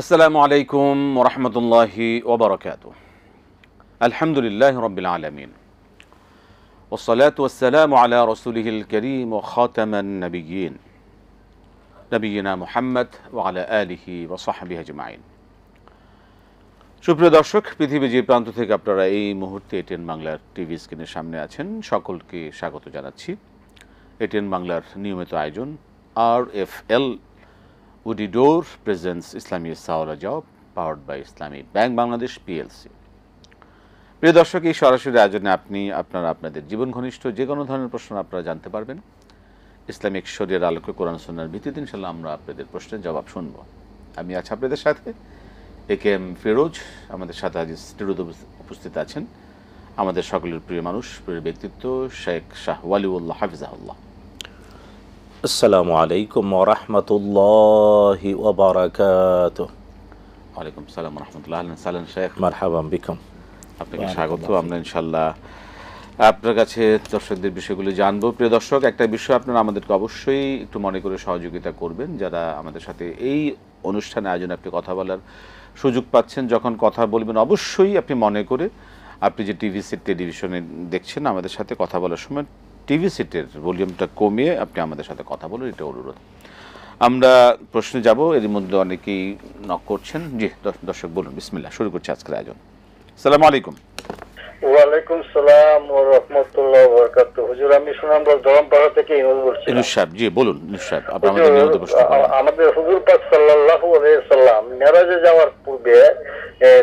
আসসালামু আলাইকুম ওয়া রাহমাতুল্লাহি ওয়া বারাকাতুহু। আলহামদুলিল্লাহি রাব্বিল আলামিন। ওয়াসসালাতু ওয়াসসালামু আলা রাসূলিহিল কারীম ওয়া খাতামান নাবিয়্যিন নবিয়িনা মুহাম্মদ ওয়া আলা আলিহি ওয়া সাহবিহি আজমাইন। সুপ্রিয় দর্শক, পৃথিবীর যে প্রান্ত থেকে আপনারা এই মুহূর্তে এটিএন বাংলার টিভি স্ক্রিনের সামনে আছেন, সকলকে স্বাগত জানাচ্ছি। এটিএন বাংলার নিয়মিত আয়োজন RFL woody door presents Islami সাওয়ালা job powered by Islami bank Bangladesh PLC। প্রিয় দর্শক, এই সরাসরি আয়োজনে আপনি আপনাদের জীবন ঘনিষ্ঠ যে কোনো ধরনের প্রশ্ন আপনারা জানতে পারবেন। ইসলামিক শরীয়তের আলোকে কোরআন সুন্নাহর ভিত্তিতে ইনশাআল্লাহ আমরা আপনাদের প্রশ্নের জবাব শুনব। আমি আছি আপনাদের সাথে AKM ফিরোজ। আমাদের সাথে আজ স্টুডিওতে উপস্থিত আছেন আমাদের সকলের প্রিয় মানুষ, প্রিয় ব্যক্তিত্ব শেখ শাহ ওয়ালিউল্লাহ হাফিজাহুল্লাহ। আসসালামু আলাইকুম ওয়া রাহমাতুল্লাহি ওয়া বারাকাতুহু। ওয়ালাইকুম আসসালাম ওয়া রাহমাতুল্লাহ। আহলান সাহলান শেখ, মারহাবান বিকুম। আপনাকে স্বাগত। আমরা ইনশাআল্লাহ আপনার কাছে দর্শকদের বিষয়গুলো জানবো। প্রিয় দর্শক, একটা বিষয় আপনারা আমাদেরকে অবশ্যই একটু মনে করে সহযোগিতা করবেন, যারা আমাদের সাথে এই অনুষ্ঠানে আয়োজনে আপনি কথা বলার সুযোগ পাচ্ছেন। যখন কথা বলবেন অবশ্যই আপনি মনে করে আপনি যে টিভি সেট টেলিভিশনে দেখছেন আমাদের সাথে কথা বলার সময় টিভি সেটের ভলিউমটা কমিয়ে আপনি আমাদের সাথে কথা বলুন, এটা অনুরোধ। আমরা প্রশ্নে যাব, এর মধ্যে অনেকেই নক করছেন। জি দর্শক বলুন, বিসমিল্লাহ, শুরু করছি আজকের আয়োজন। আসসালামু আলাইকুম। ওয়ালাইকুম সালাম ওয়া রাহমাতুল্লাহি ওয়া বারাকাতুহু। হুজুর, আমি সুনামগঞ্জ ধরমপাড়া থেকে ইনুস বলছি। ইনুস সাহেব, জি বলুন। ইনুস সাহেব, আপনি আমাদের নিয়মিত প্রশ্ন করেন। আমাদের হুজুর পাক সাল্লাল্লাহু আলাইহি সাল্লাম মেরাজে যাওয়ার পূর্বে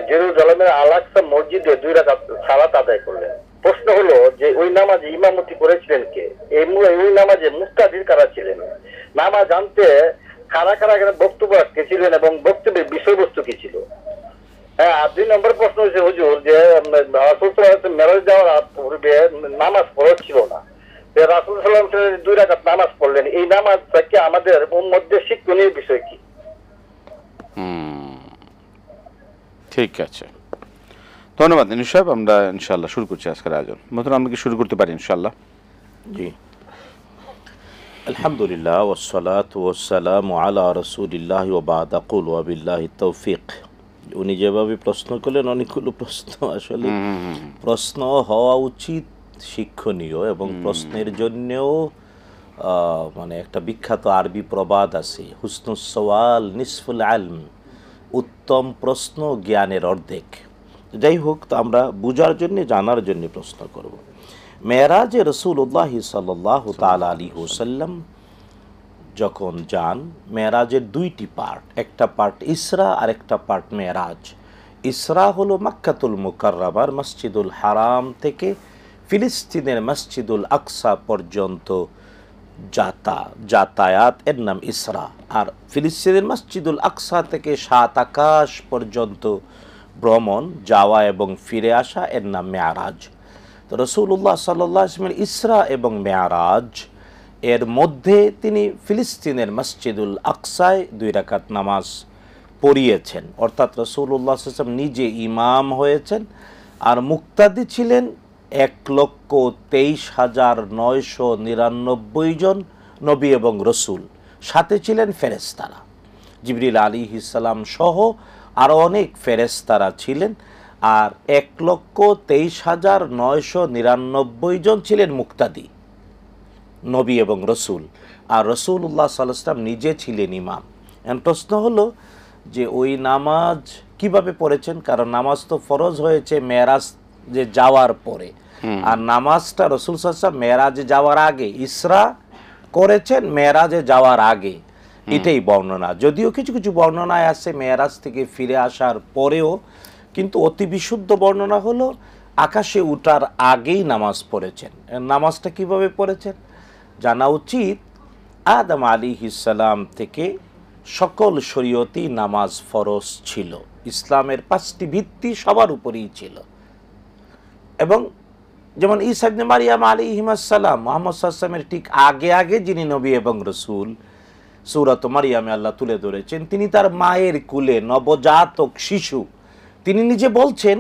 জেরুজালেমের আল-আকসা মসজিদে 2 রাকাত সালাত আদায় করলেন। প্রশ্ন হলো যে ওই নামাজে ইমামতি করেছিলেন কে? ওই নামাজে মুক্তাদির কারা ছিলেন? নামাজ জানতে কারা কারা বক্তব্য রাখতেছিলেন এবং বক্তব্যের বিষয়বস্তু কি ছিল? হ্যাঁ, আর 2 নম্বর প্রশ্ন হচ্ছে হুজুর, যে রাসূল সাল্লাল্লাহু আলাইহি ওয়াসাল্লাম মেরাজ যাওয়ার পূর্বে নামাজ ফরজ ছিল না, রাসূল সাল্লাল্লাহু আলাইহি ওয়াসাল্লাম 2 রাকাত নামাজ পড়লেন। এই নামাজ থেকে আমাদের উম্মতদের শিক্ষণীয় বিষয় কি? ঠিক আছে, ধন্যবাদ ইনুস সাহেব। আমরা ইনশাআল্লাহ শুরু করছি আজকের আয়োজন। মতন আমরা কি শুরু করতে পারি ইনশাআল্লাহ? জি, আলহামদুলিল্লাহ ওয়াসসালাতু ওয়াসসালামু আলা রাসূলিল্লাহি ওয়া বা'দ। আকুল ওয়া বিল্লাহি তৌফিক। উনি যেভাবে প্রশ্ন করলেন, অনেকগুলো প্রশ্ন, আসলে প্রশ্ন হওয়া উচিত শিক্ষণীয়, এবং প্রশ্নের জন্যেও মানে একটা বিখ্যাত আরবি প্রবাদ আছে, হুসনুস সওয়াল নিসফুল ইলম, উত্তম প্রশ্ন জ্ঞানের অর্ধেক। যাই হোক, তো আমরা বুঝার জন্য, জানার জন্য প্রশ্ন করব। মেরাজে রাসূলুল্লাহ সাল্লাল্লাহু তাআলা আলাইহি ওয়াসাল্লাম যখন যান, মেরাজের 2টি পার্ট, একটা পার্ট ইসরা আর একটা পার্ট মেরাজ। ইসরা হলো মক্কাতুল মুকাররমার মসজিদুল হারাম থেকে ফিলিস্তিনের মসজিদুল আকসা পর্যন্ত যাতায়াত, এর নাম ইসরা। আর ফিলিস্তিনের মসজিদুল আকসা থেকে 7 আকাশ পর্যন্ত ভ্রমণ, যাওয়া এবং ফিরে আসা, এর নাম মেরাজ। তো রাসূলুল্লাহ সাল্লাল্লাহু আলাইহি ওয়াসাল্লাম ইসরা এবং মেরাজ এর মধ্যে তিনি ফিলিস্তিনের মসজিদুল আকসায় 2 রাকাত নামাজ পড়িয়েছেন, অর্থাৎ রাসূলুল্লাহ সাল্লাল্লাহু আলাইহি ওয়াসাল্লাম নিজে ইমাম হয়েছেন, আর মুক্তাদি ছিলেন 1,23,999 জন নবী এবং রসুল। সাথে ছিলেন ফেরেশতারা, জিবরিল আলাইহিস সালাম সহ আরও অনেক ফেরেশতারা ছিলেন, আর 1,23,999 জন ছিলেন মুক্তাদি, নবী এবং রসুল, আর রাসূলুল্লাহ সাল্লাল্লাহু আলাইহি ওয়াসাল্লাম নিজে ছিলেন ইমাম। এখন প্রশ্ন হলো যে ওই নামাজ কিভাবে পড়েছেন, কারণ নামাজ তো ফরজ হয়েছে মেরাজে যাওয়ার পরে, আর নামাজটা রাসূল সাল্লাল্লাহু আলাইহি ওয়াসাল্লাম মেরাজে যাওয়ার আগে, ইসরা করেছেন মেরাজে যাওয়ার আগে, এটাই বর্ণনা। যদিও কিছু কিছু বর্ণনায় আছে মেরাজ থেকে ফিরে আসার পরেও, কিন্তু অতি বিশুদ্ধ বর্ণনা হলো আকাশে উঠার আগেই নামাজ পড়েছেন। নামাজটা কিভাবে পড়েছেন জানা উচিত। আদম আলাইহিস সালাম থেকে সকল শরীয়তি নামাজ ফরজ ছিল, ইসলামের 5টি ভিত্তি সবার উপরেই ছিল। এবং যেমন ঈসা ইবনে মারইয়াম আলাইহিস সালাম, মুহাম্মদ সাল্লাল্লাহু আলাইহি ওয়াসাল্লামের ঠিক আগে আগে যিনি নবী এবং রাসূল, সূরাত মারইয়ামে আল্লাহ তুলে ধরেছেন, তিনি তার মায়ের কুলে নবজাতক শিশু, তিনি নিজে বলছেন,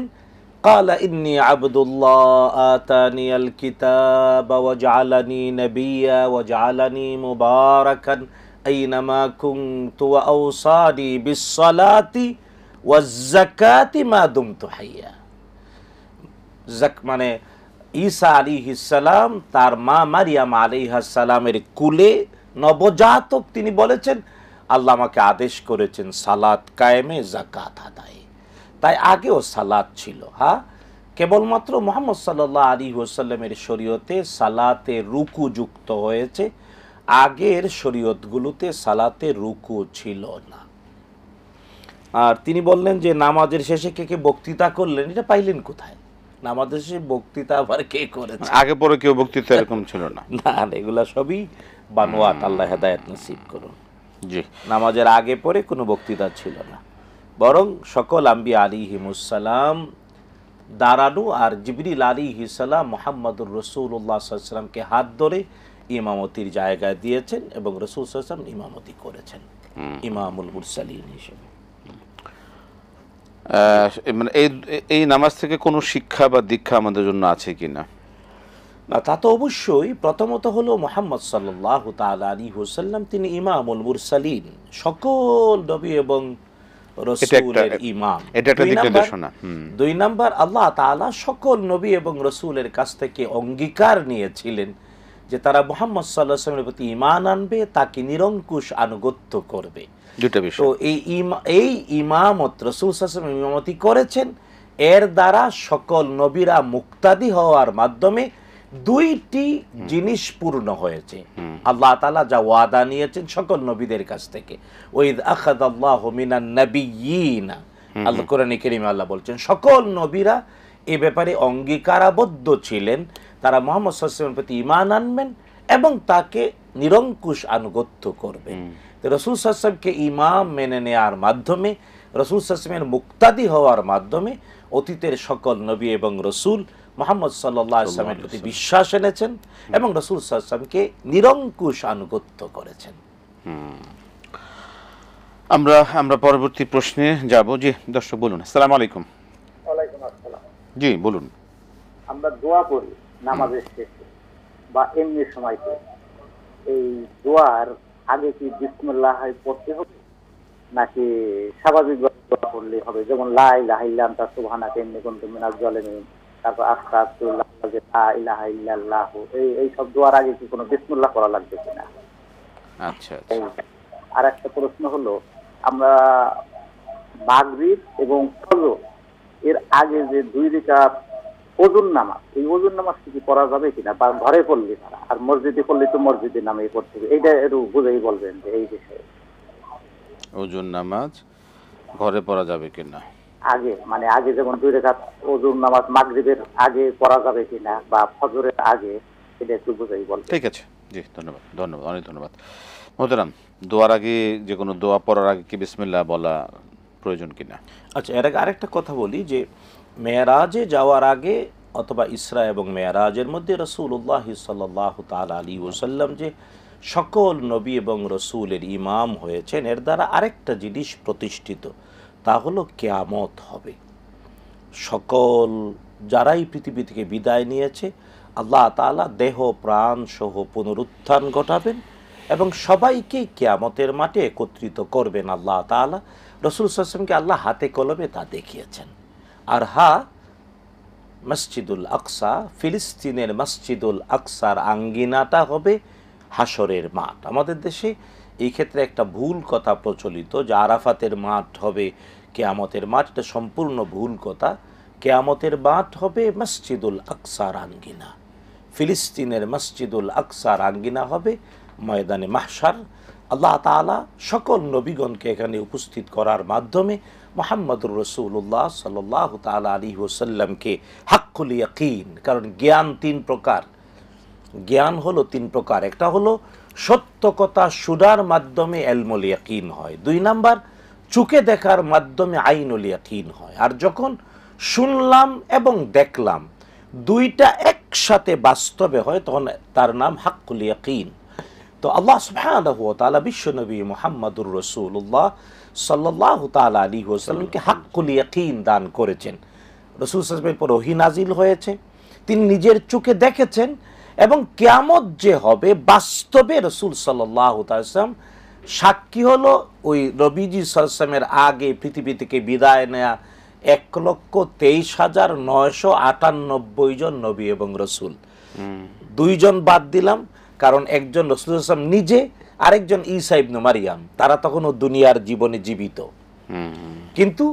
ক্বালা ইন্নী আবদুল্লাহ আতানিয়াল কিতাবা ওয়া জাআলানি নাবিয়্যা ওয়া জাআলানি মুবারাকান আইনামা কুনতু ওয়া আওসানি বিস-সালাতি ওয়াজ-যাকাতি মা দুমতু হাইয়া। মানে ঈসা আলাইহিস সালাম তার মা মারিয়াম আলাইহিস সালামের কুলে নবজাতক তিনি বলেছেন, আল্লাহ আমাকে আদেশ করেছেন সালাত কায়েমে, যাকাত আদায়ে। তাই আগেও সালাত ছিল। হ্যাঁ, কেবলমাত্র মুহাম্মদ সাল্লাল্লাহু আলাইহি ওয়াসাল্লামের শরীয়তে সালাতে রুকু যুক্ত হয়েছে, আগের শরীয়তগুলোতে সালাতে রুকু ছিল না। আর তিনি বললেন যে নামাজের শেষে কে কে বক্তৃতা করলেন, এটা পাইলেন কোথায়? নামাজের শেষে বক্তৃতা আবার কে করেছে? আগে পরে কেউ বক্তৃতা এরকম ছিল না। না, এগুলা সবই বানোয়াট, আল্লাহ হেদায়েত নসিব করুন। জি, নামাজের আগে পরে কোনো বক্তৃতা ছিল না, বরং সকল আম্বিয়া আলাইহিমুসসালাম দাঁড়ানো, আর জিবরিল আলাইহিস সালাম মুহাম্মদুর রাসূলুল্লাহ সাল্লাল্লাহু আলাইহি ওয়াসাল্লামকে হাত ধরে ইমামতির জায়গায় দিয়েছেন এবং রাসূল সাল্লাল্লাহু আলাইহি ওয়াসাল্লাম ইমামতি করেছেন ইমামুল মুরসালিন হিসেবে। মানে এই নামাজ থেকে কোনো শিক্ষা বা দীক্ষা আমাদের জন্য আছে কিনা? না, তা তো অবশ্যই। প্রথমত হলো মুহাম্মদ সাল্লাল্লাহু তাআলা আলাইহি ওয়াসাল্লাম তিনি ইমামুল মুরসালিন, সকল নবী এবং রাসূলের ইমাম। এটা একটা দিক নির্দেশনা। দুই নাম্বার, আল্লাহ তাআলা সকল নবী এবং রাসূলের কাছ থেকে অঙ্গীকার নিয়েছিলেন যে তারা মুহাম্মদ সাল্লাল্লাহু আলাইহি ওয়াসাল্লামের প্রতি ঈমান আনবে, তাকে নিরঙ্কুশ আনুগত্য করবে। দুটো বিষয়। তো এই ইমামত রাসূল সাল্লাল্লাহু আলাইহি ওয়াসাল্লাম ইমামতি করেছেন, এর দ্বারা সকল নবীরা মুক্তাদি হওয়ার মাধ্যমে দুইটি জিনিস পূর্ণ হয়েছে। আল্লাহ তাআলা যা ওয়াদা নিয়েছেন সকল নবীদের কাছ থেকে, ওয়াইদ আখাযাল্লাহু মিনান নাবিয়্যিনা, আল্লাহ কোরআনে কারীমে আল্লাহ বলছেন সকল নবীরা এ ব্যাপারে অঙ্গীকারাবদ্ধ ছিলেন, তারা মুহাম্মদ সাল্লাল্লাহু আলাইহি ওয়াসাল্লামের প্রতি ঈমান আনবেন এবং তাকে নিরঙ্কুশ আনুগত্য করবেন। তো রাসূল সাল্লাল্লাহু আলাইহি ওয়াসাল্লামকে ইমাম মেনে নেওয়ার মাধ্যমে, রাসূল সাল্লাল্লাহু আলাইহি ওয়াসাল্লামের মুক্তাদি হওয়ার মাধ্যমে অতীতের সকল নবী এবং রাসূল মুহাম্মদ সাল্লাল্লাহু আলাইহি ওয়াসাল্লামের প্রতি বিশ্বাস এনেছেন এবং রাসূল সাল্লাল্লাহু আলাইহি ওয়াসাল্লামকে নিরঙ্কুশ আনুগত্য করেছেন। আমরা পরবর্তী প্রশ্নে যাব। জি দর্শক বলুন। আসসালামু আলাইকুম। ওয়ালাইকুম আসসালাম। জি বলুন। আমরা দোয়া করি নামাজের শেষে বা এমনি সময়তে, এই দোয়ার আগে কি বিসমিল্লাহ পড়তে হবে নাকি স্বাভাবিক দোয়া করলে হবে? যেমন লা ইলাহা ইল্লা আনতা সুবহানাকা ইন্নী কুনতু মিনাজ জালিমিন, তারপর আস্তাগফিরুল্লাহ, লা ইলাহা ইল্লাল্লাহ, এই সব দোয়ার আগে কি কোনো বিসমিল্লাহ করা লাগবে কিনা? আচ্ছা। আর একটা প্রশ্ন হলো, আমরা মাগরিব এবং ফজর এর আগে যে 2 রাকাত ওযুর নামাজ, এই ওযুর নামাজ কি পড়া যাবে কিনা, বা ঘরে পড়লে না, আর মসজিদে পড়লে তো মসজিদে নামে পড়তে হবে, এইটা একটু বুঝাই বলবেন যে এই বিষয়ে। ওযুর নামাজ ঘরে পড়া যাবে কিনা আগে, মানে আগে যেমন 2 রাকাত ওযুর নামাজ মাগরিবের আগে পড়া যাবে কিনা বা ফজরের আগে, এটা একটু বুঝাই বলবেন। ঠিক আছে। জি ধন্যবাদ, অনেক ধন্যবাদ। মোহতারাম, দোয়ার আগে যে কোনো দোয়া পড়ার আগে কি বিসমিল্লাহ বলা প্রয়োজন কিনা? আচ্ছা, এর আগে আরেকটা কথা বলি যে মেরাজে যাওয়ার আগে অথবা ইসরা এবং মেরাজের মধ্যে রাসূলুল্লাহ সাল্লাল্লাহু তাআলা আলাইহি ওয়াসাল্লাম যে সকল নবী এবং রাসূলের ইমাম হয়েছেন, এর দ্বারা আরেকটা জিনিস প্রতিষ্ঠিত, তা হলো কিয়ামত হবে। সকল যারাই পৃথিবী থেকে বিদায় নিয়েছে, আল্লাহ তাআলা দেহ প্রাণ সহ পুনরুত্থান ঘটাবেন এবং সবাইকে কিয়ামতের মাঠে একত্রিত করবেন আল্লাহ তাআলা। রাসূল সাল্লাল্লাহু আলাইহি ওয়াসাল্লামকে আল্লাহ হাতে কলমে তা দেখিয়েছেন। আর মসজিদুল আকসা, ফিলিস্তিনের মসজিদুল আকসার আঙ্গিনাটা হবে হাসরের মাঠ। আমাদের দেশে এই ক্ষেত্রে একটা ভুল কথা প্রচলিত যে আরাফাতের মাঠ হবে কিয়ামতের মাঠ, এটা সম্পূর্ণ ভুল কথা। কিয়ামতের মাঠ হবে মসজিদুল আকসার আঙ্গিনা, ফিলিস্তিনের মসজিদুল আকসার আঙ্গিনা হবে ময়দানে মাহশার। আল্লাহ তাআলা সকল নবীগণকে এখানে উপস্থিত করার মাধ্যমে মুহাম্মদুর রাসূলুল্লাহ সাল্লাল্লাহু তাআলা আলাইহি ওয়াসাল্লামকে হাক্কুল ইয়াকিন, কারণ জ্ঞান 3 প্রকার, জ্ঞান হলো 3 প্রকার। একটা হলো সত্য কথা শোনার মাধ্যমে ইলমুল ইয়াকিন হয়, 2 নাম্বার চোখে দেখার মাধ্যমে আইনুল ইয়াকিন হয়, আর যখন শুনলাম এবং দেখলাম দুইটা একসাথে বাস্তবে হয় তখন তার নাম হাক্কুল ইয়াকিন। তো আল্লাহ সুবহানাহু ওয়া তাআলা বিশ্বনবী মুহাম্মদুর রাসূলুল্লাহ সাল্লাল্লাহু তাআলা আলাইহি ওয়াসাল্লামকে হাক্কুল ইয়াকিন দান করেছেন। রাসূল সাল্লাল্লাহু আলাইহি ওয়াসাল্লামের উপর ওহী নাজিল হয়েছে, তিনি নিজের চোখে দেখেছেন এবং কিয়ামত যে হবে বাস্তবে রাসূল সাল্লাল্লাহু তাআলা আলাইহি ওয়াসাল্লাম সাক্ষী হলো ওই নবীজি সাল্লাল্লাহু আলাইহি ওয়াসাল্লামের আগে পৃথিবী থেকে বিদায় নেয়া 1,23,998 জন নবী এবং রসুল। 2 জন বাদ দিলাম, কারণ একজন রাসূল সাল্লাল্লাহু আলাইহি ওয়াসাল্লাম নিজে, আরেকজন ঈসা ইবনে মারিয়াম, তারা তখনও দুনিয়ার জীবনে জীবিত। কিন্তু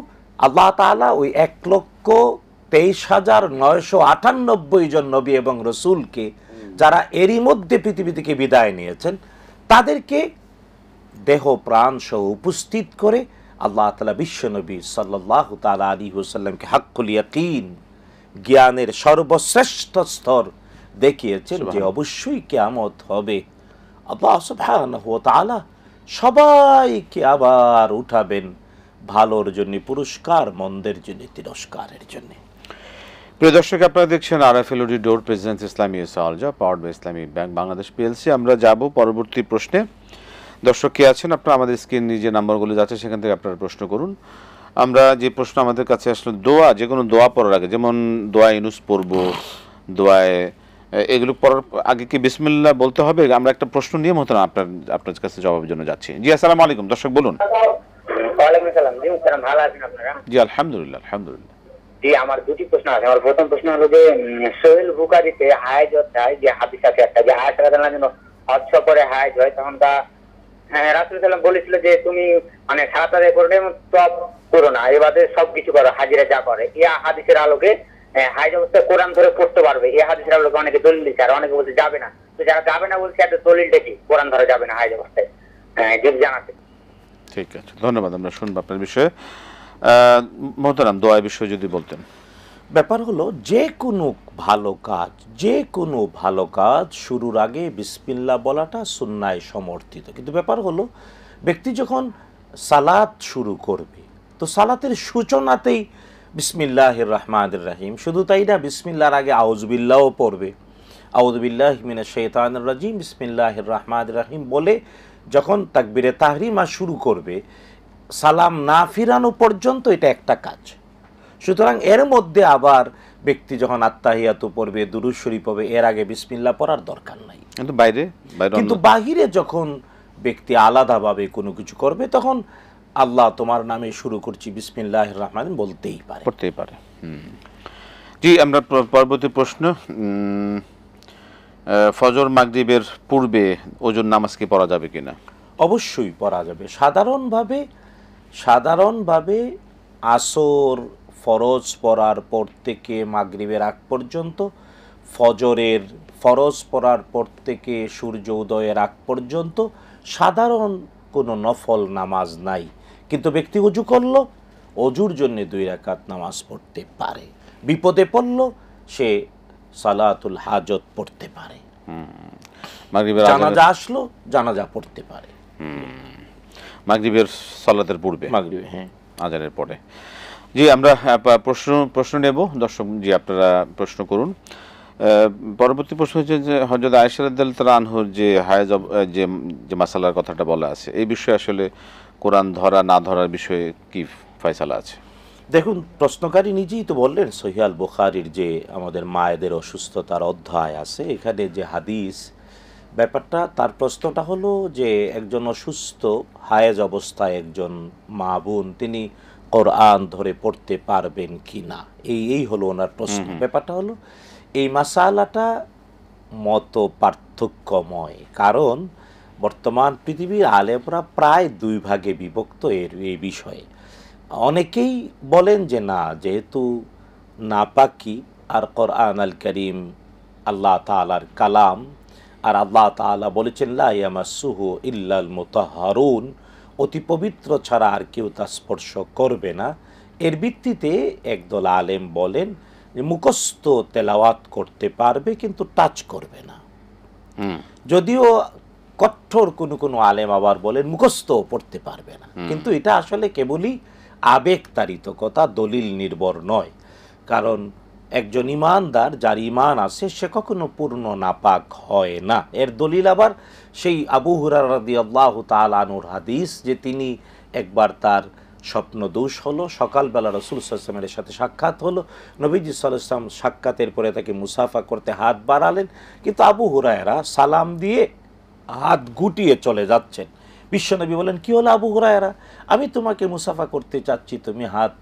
আল্লাহ তাআলা ওই 1,23,998 জন নবী এবং রসুলকে, যারা এরই মধ্যে পৃথিবী থেকে বিদায় নিয়েছেন, তাদেরকে দেহ প্রাণ সহ উপস্থিত করে আল্লাহ তাআলা বিশ্বনবী সাল্লাল্লাহু তাআলা আলাইহি ওয়াসাল্লামকে হাক্কুল ইয়াকিন, জ্ঞানের সর্বশ্রেষ্ঠ স্তর দেখিয়েছেন যে অবশ্যই কিয়ামত হবে। আল্লাহ সুবহানাহু ওয়া তাআলা সবাইকে আবার উঠাবেন, ভালোর জন্য পুরস্কার, মন্দের জন্য তিরস্কারের জন্য। প্রিয় দর্শক, আপনারা দেখছেন RFL audio door presence Islami সালজা powered by Islami bank Bangladesh PLC. আমরা যাব পরবর্তী প্রশ্নে। দর্শক কে আছেন, আপনারা আমাদের স্ক্রিন যে নাম্বারগুলো যাচ্ছে সেখান থেকে আপনারা প্রশ্ন করুন। আমরা যে প্রশ্ন আমাদের কাছে আসলে দোয়া, যে কোনো দোয়া পড়ার আগে, যেমন দোয়া ইউনুস পড়ব, দোয়ায় এগুলো পড়ার আগে কি বিসমিল্লাহ বলতে হবে? আমরা একটা প্রশ্ন নিয়ে মতন আপনার কাছে জবাবের জন্য যাচ্ছি। জি আসসালামু আলাইকুম, দর্শক বলুন। ওয়ালাইকুম আসসালাম। জি মুস্তারাম, ভালো আছেন আপনারা? জি আলহামদুলিল্লাহ আলহামদুলিল্লাহ। জি, আমার দুটি প্রশ্ন আছে। আমার প্রথম প্রশ্ন হলো যে সোহেল বুখারীতে হায়েজ অধ্যায় যে হাদিস আছে একটা, যে আয়েশা রাদিয়াল্লাহু আনহা হজ সফরে হায়েজ হয়, তখন তা রাসূল সাল্লাল্লাহু আলাইহি ওয়াসাল্লাম বলেছিল যে তুমি মানে সালাত আদায় করবে সব করো না, এবারে সবকিছু করো, হাজিরা যা করে। এই হাদিসের আলোকে হায়েজ অবস্থায় কোরআন ধরে পড়তে পারবে, এই হাদিসের আলোকে অনেকে দলিল দিচ্ছে, আর অনেকে বলছে যাবে না। তো যারা যাবে না বলছে একটা দলিলটা কি কোরআন ধরে যাবে না হায়েজ অবস্থায়, যদি জানাতে। ঠিক আছে, ধন্যবাদ। আমরা শুনবো আপনার বিষয়ে। মোহতারাম, দোয়া বিষয়ে যদি বলতেন। ব্যাপার হলো যে কোনো ভালো কাজ শুরুর আগে বিসমিল্লাহ বলাটা সুন্নায় সমর্থিত। কিন্তু ব্যাপার হলো ব্যক্তি যখন সালাত শুরু করবে, তো সালাতের সূচনাতেই বিসমিল্লাহির রহমানির রহিম, শুধু তাই না, বিসমিল্লাহর আগে আউযুবিল্লাহও পড়বে। আউযুবিল্লাহি মিনাশ শাইতানির রাজিম, বিসমিল্লাহির রহমানির রহিম বলে যখন তাকবীরে তাহরিমা শুরু করবে, সালাম না ফিরানো পর্যন্ত এটা একটা কাজ। সুতরাং এর মধ্যে আবার ব্যক্তি যখন আত্তাহিয়াতু পড়বে, দুরূদ শরীফ পড়বে, এর আগে বিসমিল্লাহ পড়ার দরকার নাই। কিন্তু বাহিরে যখন ব্যক্তি আলাদাভাবে কোনো কিছু করবে, তখন আল্লাহ তোমার নামে শুরু করছি বিসমিল্লাহির রহমানির বলতেই পারে। জি, আমরা পরবর্তী প্রশ্ন। ফজর মাগরিবের পূর্বে ওজুর নামাজ কি পড়া যাবে কিনা? অবশ্যই পড়া যাবে। সাধারণভাবে আসর ফরজ পড়ার পর থেকে মাগরিবের আগ পর্যন্ত, ফজরের ফরজ পড়ার পর থেকে সূর্য উদয়ের আগ পর্যন্ত সাধারণ কোনো নফল নামাজ নাই। কিন্তু ব্যক্তি অজু করলো, অজুর জন্য 2 রাকাত নামাজ পড়তে পারে। বিপদে পড়লো, সে সালাতুল হাজত পড়তে পারে। জানাজা আসলো, জানাজা পড়তে পারে মাগরিবের সালাতের পূর্বে, হ্যাঁ, আজানের পরে। জি, আমরা প্রশ্ন নেব। দর্শক জি, আপনারা প্রশ্ন করুন। পরবর্তী প্রশ্ন হচ্ছে যে হযরত আয়েশা রাদিয়াল্লাহু তাআলা আনহুর যে হায়েজ যে মাসালার কথাটা বলা আছে, এই বিষয়ে আসলে কোরআন ধরা না ধরার বিষয়ে কি ফয়সালা আছে? দেখুন, প্রশ্নকারী নিজেই তো বললেন, সহিহ আল বুখারীর যে আমাদের মায়েদের অসুস্থতার অধ্যায় আছে, এখানে যে হাদিস ব্যাপারটা, তার প্রশ্নটা হলো যে একজন অসুস্থ হায়েজ অবস্থায় একজন মা বোন, তিনি কোরআন ধরে পড়তে পারবেন কি না, এই হলো ওনার প্রশ্ন। ব্যাপারটা হলো এই মাসালাটা মত পার্থক্যময়, কারণ বর্তমান পৃথিবীর আলেমরা প্রায় 2 ভাগে বিভক্ত এই বিষয়ে। অনেকেই বলেন যে না, যেহেতু নাপাকি আর কোরআন আল করিম আল্লাহ তাআলার কালাম, আর আল্লাহ তাআলা বলেছেন লা ইয়ামাসসুহু ইল্লাল মুতাহহারুন, অতি পবিত্র ছাড়া আর কেউ তা স্পর্শ করবে না। এর ভিত্তিতে একদল আলেম বলেন যে মুখস্থ তেলাওয়াত করতে পারবে, কিন্তু টাচ করবে না। যদিও কঠোর কোনো আলেম আবার বলেন মুখস্থ পড়তে পারবে না। কিন্তু এটা আসলে কেবলই আবেগতাড়িত কথা, দলিল নির্ভর নয়। কারণ একজন ইমানদার, যার ইমান আছে, সে কখনো পূর্ণ নাপাক হয় না। এর দলিল আবার সেই আবু হুরায়রা রাদিয়াল্লাহু তাআলা আনহুর হাদিস, যে তিনি একবার তার স্বপ্ন দোষ হলো, সকালবেলা রাসূল সাল্লাল্লাহু আলাইহি ওয়াসাল্লামের সাথে সাক্ষাৎ হলো, নবীজি সাল্লাল্লাহু আলাইহি ওয়াসাল্লাম সাক্ষাতের পরে তাকে মুসাফা করতে হাত বাড়ালেন, কিন্তু আবু হুরায়রা সালাম দিয়ে হাত গুটিয়ে চলে যাচ্ছেন। বিশ্বনবী বলেন, কি হলো আবু হুরায়রা, আমি তোমাকে মুসাফা করতে চাচ্ছি, তুমি হাত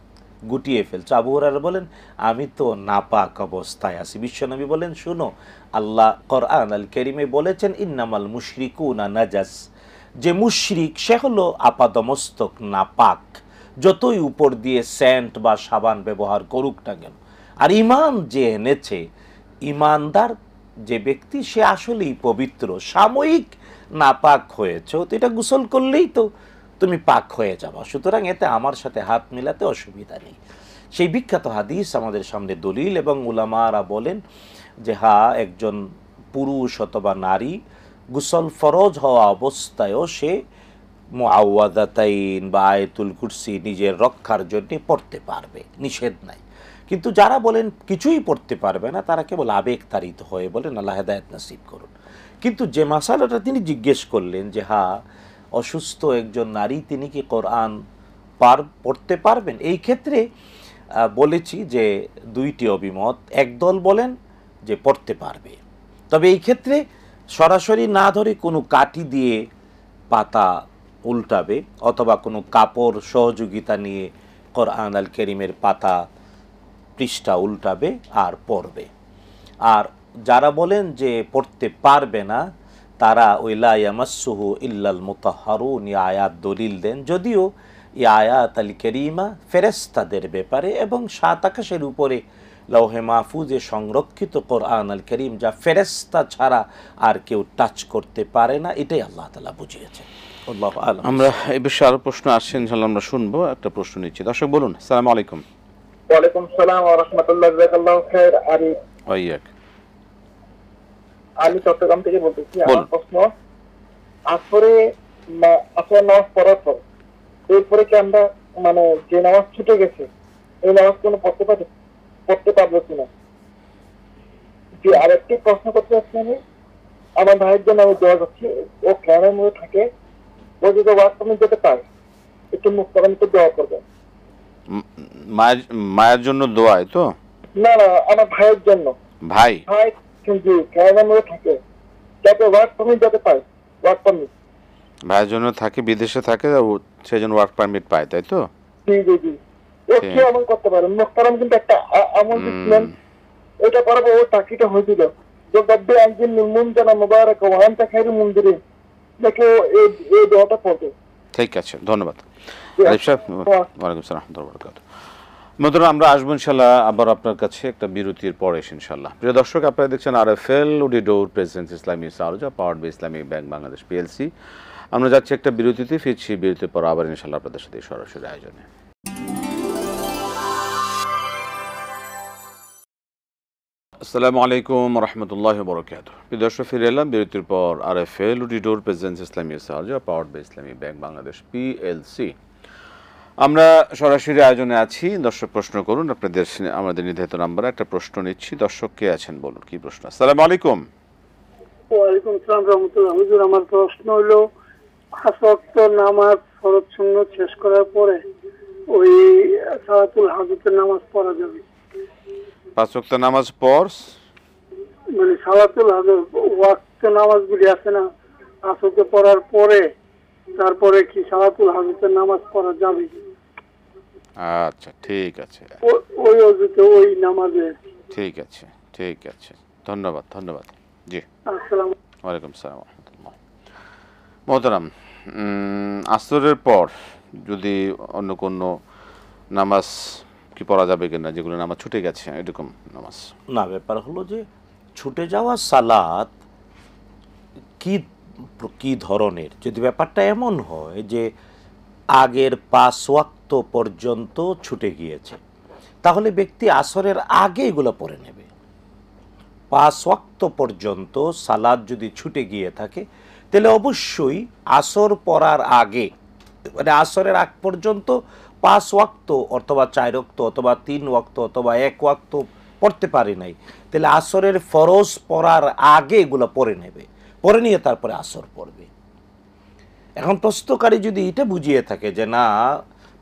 গুটিয়ে ফেলছো। আবু হুরায়রা বলেন, আমি তো নাপাক অবস্থায় আছি। বিশ্বনবী বলেন, শুনো, আল্লাহ কোরআন আল কারীমে বলেছেন, ইন্নামাল মুশরিকুনা নাজাস, যে মুশরিক সে হলো আপাদমস্তক নাপাক, যতই উপর দিয়ে সেন্ট বা সাবান ব্যবহার করুক না কেন। আর ঈমান যে এনেছে, ঈমানদার যে ব্যক্তি, সে আসলেই পবিত্র। সাময়িক নাপাক হয়েছে, তো এটা গোসল করলেই তো তুমি পাক হয়ে যাবা, সুতরাং এতে আমার সাথে হাত মিলাতে অসুবিধা নেই। সেই বিখ্যাত হাদিস আমাদের সামনে দলিল, এবং উলামারা বলেন যে হ্যাঁ, একজন পুরুষ অথবা নারী গোসল ফরজ হওয়া অবস্থায়ও সে মুআওয়াযাতাইন বা আয়াতুল কুরসি নিজের রক্ষার জন্য পড়তে পারবে, নিষেধ নাই। কিন্তু যারা বলেন কিছুই পড়তে পারবে না, তারা কেবল আবেগতাড়িত হয়ে বলেন আল্লাহ হেদায়েত নসিব করুন। কিন্তু যে মাসালাটা তিনি জিজ্ঞেস করলেন যে হ্যাঁ, অসুস্থ একজন নারী তিনি কি কোরআন পড়তে পারবেন, এই ক্ষেত্রে বলেছি যে দুইটি অভিমত। একদল বলেন যে পড়তে পারবে, তবে এই ক্ষেত্রে সরাসরি না ধরে কোনো কাঠি দিয়ে পাতা উল্টাবে অথবা কোনো কাপড় সহযোগিতা নিয়ে কোরআন আল কারীমের পাতা পৃষ্ঠা উল্টাবে আর পড়বে। আর যারা বলেন যে পড়তে পারবে না, তারা ওই লা ইয়ামাসসুহু ইল্লাল মুতাহহারুন আয়াত দলিল দেন, যদিও এই আয়াত আল কারীমা ফেরেশতাদের ব্যাপারে, এবং সাত আকাশের উপরে লৌহে মাহফুজে সংরক্ষিত কোরআন আল কারীম যা ফেরেশতা ছাড়া আর কেউ টাচ করতে পারে না, এটাই আল্লাহ তাআলা বুঝিয়েছেন। আল্লাহু আ'লাম। আমরা এই বিষয়ে আরো প্রশ্ন আসছে, ইনশাআল্লাহ আমরা শুনবো। একটা প্রশ্ন নিচ্ছি, দর্শক বলুন। আসসালামু আলাইকুম। ওয়ালাইকুম সালাম ওয়া রাহমাতুল্লাহি ওয়া জাযাকাল্লাহু খাইর। ওয়াইয়াক। আমি চট্টগ্রাম থেকে বলতেছি। বলুন। আমার প্রশ্ন, আসরে নামাজ পড়ার পর এরপরে কি আমরা মানে যে নামাজ ছুটে গেছে এই নামাজ কোনো পড়তে পারবো কিনা? যে আরেকটি প্রশ্ন করতে চাচ্ছি আমি, আমার ভাইয়ের জন্য আমি দোয়া করছি, ও ক্যামেরার মধ্যে থাকে, ও যদি ওয়ার্ক পারমিট যেতে পারে একটু মুক্তাবানিতে দোয়া করবেন। মায়ের জন্য দোয়ায় তো? না না, আমার ভাইয়ের জন্য। ভাই জি, ক্যামেরার মধ্যে থাকে, যাতে ওয়ার্ক পারমিট যেতে পারে, ওয়ার্ক পারমিট। ভাইয়ের জন্য থাকে, বিদেশে থাকে, সেই জন্য ওয়ার্ক পারমিট পায়, তাই তো? জি জি জি, ও কি আমল করতে পারে? মুখতারাম কিন্তু একটা আমল দিচ্ছিলেন, এটা পরে ও চাকরিটা হয়েছিল যে রব্বি আনজিলনি মুনজালান মুবারাকান ওয়া আনতা খায়রুল মুনজিরিন, দেখে এই দোয়াটা পড়বে। ঠিক আছে, ধন্যবাদ। আরিফ সাহেব, ওয়ালাইকুম আসসালাম ওয়া রাহমাতুল্লাহি ওয়া বারাকাতুহু। মতনা আমরা আসবো ইনশাআল্লাহ আবার আপনার কাছে একটা বিরতির পরে ইনশাআল্লাহ। প্রিয় দর্শক, আপনারা দেখছেন আরএফএল উডিডোর প্রেজেন্স ইসলামী সারজা powered by Islamic Bank Bangladesh PLC. আমরা যাচ্ছি একটা বিরতিতে, ফিরছি বিরতির পর আবার ইনশাআল্লাহ আপনাদের সাথে সরাসরি আয়োজনে। আসসালামু আলাইকুম রহমতুল্লাহ বরকাত। প্রিয় দর্শক, ফিরে এলাম বিরতির পর আরএফএল উডিডোর প্রেজেন্স ইসলামী সারজা powered by Islamic Bank Bangladesh PLC. আমরা সরাসরি আয়োজনে আছি। দর্শক প্রশ্ন করুন, আপনাদের আমাদের নির্ধারিত নাম্বারে একটা প্রশ্ন নিচ্ছি। দর্শক কে আছেন বলুন, কি প্রশ্ন? আসসালামু আলাইকুম। ওয়ালাইকুম সালাম রাহমাতুল্লাহ। হুজুর, আমার প্রশ্ন হলো, 5 ওয়াক্ত নামাজ ফরজ সুন্নাত শেষ করার পরে ওই সালাতুল হাজতের নামাজ পড়া যাবে? 5 ওয়াক্ত নামাজ পর মানে সালাতুল হাজত ওয়াক্ত নামাজগুলি আছে না, 5 ওয়াক্ত পড়ার পরে তারপরে কি সালাতুল হাজতের নামাজ পড়া যাবে? আচ্ছা, ঠিক আছে, ওই অজুতে ওই নামাজে। ঠিক আছে, ঠিক আছে, ধন্যবাদ, ধন্যবাদ। জি, আসসালামু ওয়ালাইকুম আসসালাম ওয়া রাহমাতুল্লাহ। মোহতারাম, আসরের পর যদি অন্য কোনো নামাজ কি পড়া যাবে কিনা, যেগুলো নামাজ ছুটে গেছে এরকম নামাজ? না, ব্যাপার হলো যে ছুটে যাওয়া সালাত কি ধরনের। যদি ব্যাপারটা এমন হয় যে আগের 5 ওয়াক্ত পর্যন্ত ছুটে গিয়েছে, তাহলে ব্যক্তি আসরের আগে এগুলো পড়ে নেবে। 5 ওয়াক্ত পর্যন্ত সালাত যদি ছুটে গিয়ে থাকে, তাহলে অবশ্যই আসর পড়ার আগে, মানে আসরের আগ পর্যন্ত 5 ওয়াক্ত অথবা 4 ওয়াক্ত অথবা 3 ওয়াক্ত অথবা 1 ওয়াক্ত পড়তে পারে নাই, তাহলে আসরের ফরজ পড়ার আগে এগুলো পড়ে নেবে, পড়ে নিয়ে তারপরে আসর পড়বে। এখন প্রশ্নকারী যদি এটা বুঝিয়ে থাকে যে না,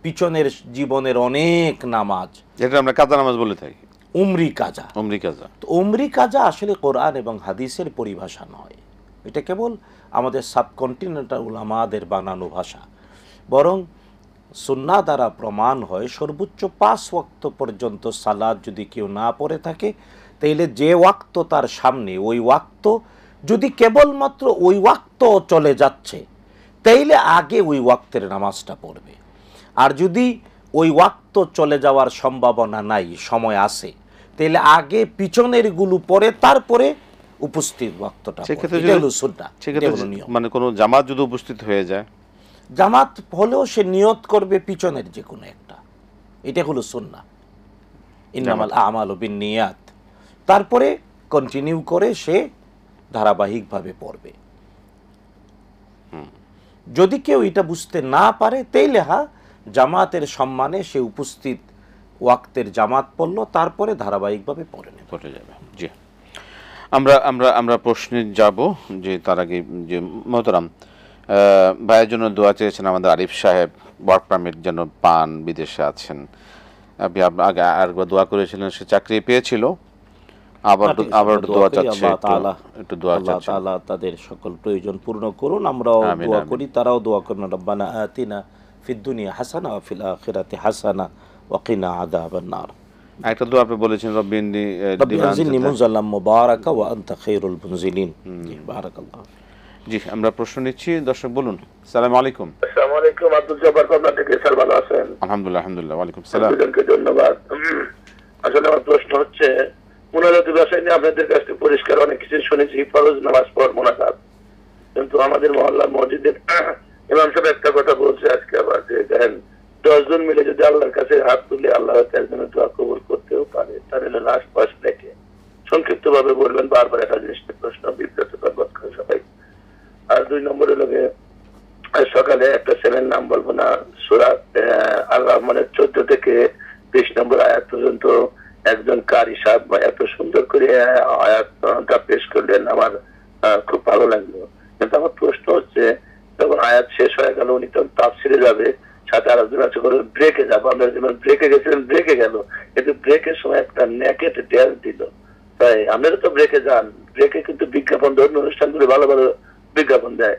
পিছনের জীবনের অনেক নামাজ, যেটা আমরা কাজা নামাজ বলে থাকি, উমরি কাজা, উমরি কাজা, তো উমরি কাজা আসলে কোরআন এবং হাদিসের পরিভাষা নয়। এটা কেবল আমাদের সাবকন্টিনেন্টাল উলামাদের বানানো ভাষা। বরং সুন্নাহ দ্বারা প্রমাণ হয় সর্বোচ্চ 5 ওয়াক্ত পর্যন্ত সালাত যদি কেউ না পড়ে থাকে, তাইলে যে ওয়াক্ত তার সামনে ওই ওয়াক্ত যদি কেবলমাত্র ওই ওয়াক্ত চলে যাচ্ছে, তাইলে আগে ওই ওয়াক্তের নামাজটা পড়বে। আর যদি ওই ওয়াক্ত চলে যাওয়ার সম্ভাবনা নাই, সময় আছে, তাহলে আগে পিছনের গুলো পড়ে তারপরে উপস্থিত ওয়াক্তটা সেক্ষেত্রে পড়বে। এটা হলো সুন্নাহ, এটা সেক্ষেত্রে হলো নিয়ম। মানে কোনো জামাত যদি উপস্থিত হয়ে যায়, জামাত হলেও সে নিয়ত করবে পিছনের যে কোনো একটা, এটা হলো সুন্নাহ। ইন্নামাল আমালু বিন্নিয়াত। তারপরে কন্টিনিউ করে সে ধারাবাহিকভাবে পড়বে। যদি কেউ এটা বুঝতে না পারে, তাইলে জামাতের সম্মানে সে উপস্থিত ওয়াক্তের জামাত পড়লো, তারপরে ধারাবাহিকভাবে পড়ে নেবে, পড়ে যাবে। জি, আমরা আমরা আমরা প্রশ্নে যাব, যে তার আগে যে মোহতারাম ভাইয়ের জন্য দোয়া চেয়েছেন আমাদের আরিফ সাহেব, ওয়ার্ক পারমিট যেন পান, বিদেশে আছেন। আপনি আগে আরেকবার দোয়া করেছিলেন, সে চাকরি পেয়েছিল, আবার দোয়া চাচ্ছে, একটু দোয়া আল্লাহ চাচ্ছে। তাআলা তাদের সকল প্রয়োজন পূর্ণ করুন, আমরাও আমিন, দোয়া আমিন। করি, তারাও দোয়া করুন। রব্বানা আতিনা ফিদ দুনিয়া হাসানা ওয়া ফিল আখিরাতি হাসানা ওয়া কিনা আযাবান নার। একটা দোয়া আপনি বলেছেন, রব্বি ইন্নী রব্বি আনজিলনি মুনজালাম মুবারাকা ওয়া আনতা খায়রুল মুনজিলিন। জি, বারাকাল্লাহ। জি, আমরা প্রশ্ন নিচ্ছি। দর্শক বলুন। আসসালামু আলাইকুম। আসসালামু আলাইকুম, আব্দুল জব্বার পাবনা থেকে। স্যার ভালো আছেন? আলহামদুলিল্লাহ, আলহামদুলিল্লাহ। ওয়ালাইকুম সালাম। দুজনকে ধন্যবাদ। আসলে আমার প্রশ্ন হচ্ছে, মুনাজাত বিষয় নিয়ে আপনাদের কাছ থেকে পরিষ্কার অনেক কিছু শুনেছি, ফরজ নামাজ পর মুনাজাত, কিন্তু আমাদের মহল্লা মসজিদের ইমাম সাহেব একটা কথা বলছে আজকে আবার, যে দেখেন 10 জন মিলে যদি আল্লাহর কাছে হাত তুলে আল্লাহ একজনের দোয়া কবুল করতেও পারে, তাহলে লাস্ট পাস রেখে সংক্ষিপ্ত ভাবে বলবেন, বারবার একটা জিনিস প্রশ্ন বিব্রত করবেন সবাই। আর 2 নম্বরে লোকে সকালে একটা ছেলের নাম বলবো না, সূরা আল্লাহ মানে 14 থেকে 20 নম্বর আয়াত পর্যন্ত একজন কারি সাহেব এত সুন্দর করে আয়াতটা পেশ করলেন, আমার খুব ভালো লাগলো। কিন্তু আমার প্রশ্ন হচ্ছে, যখন আয়াত শেষ হয়ে গেল, উনি তখন তাফসিরে যাবে, সাথে আরেকজন আছে ব্রেকে যাবো, আমরা যেমন ব্রেকে গেছিলেন, ব্রেকে গেল, কিন্তু ব্রেকের সময় একটা নেকেট ড্যান্স দিল। তাই আপনারা তো ব্রেকে যান, ব্রেকে কিন্তু বিজ্ঞাপন, ধর্মীয় অনুষ্ঠানগুলো ভালো ভালো বিজ্ঞাপন দেয়,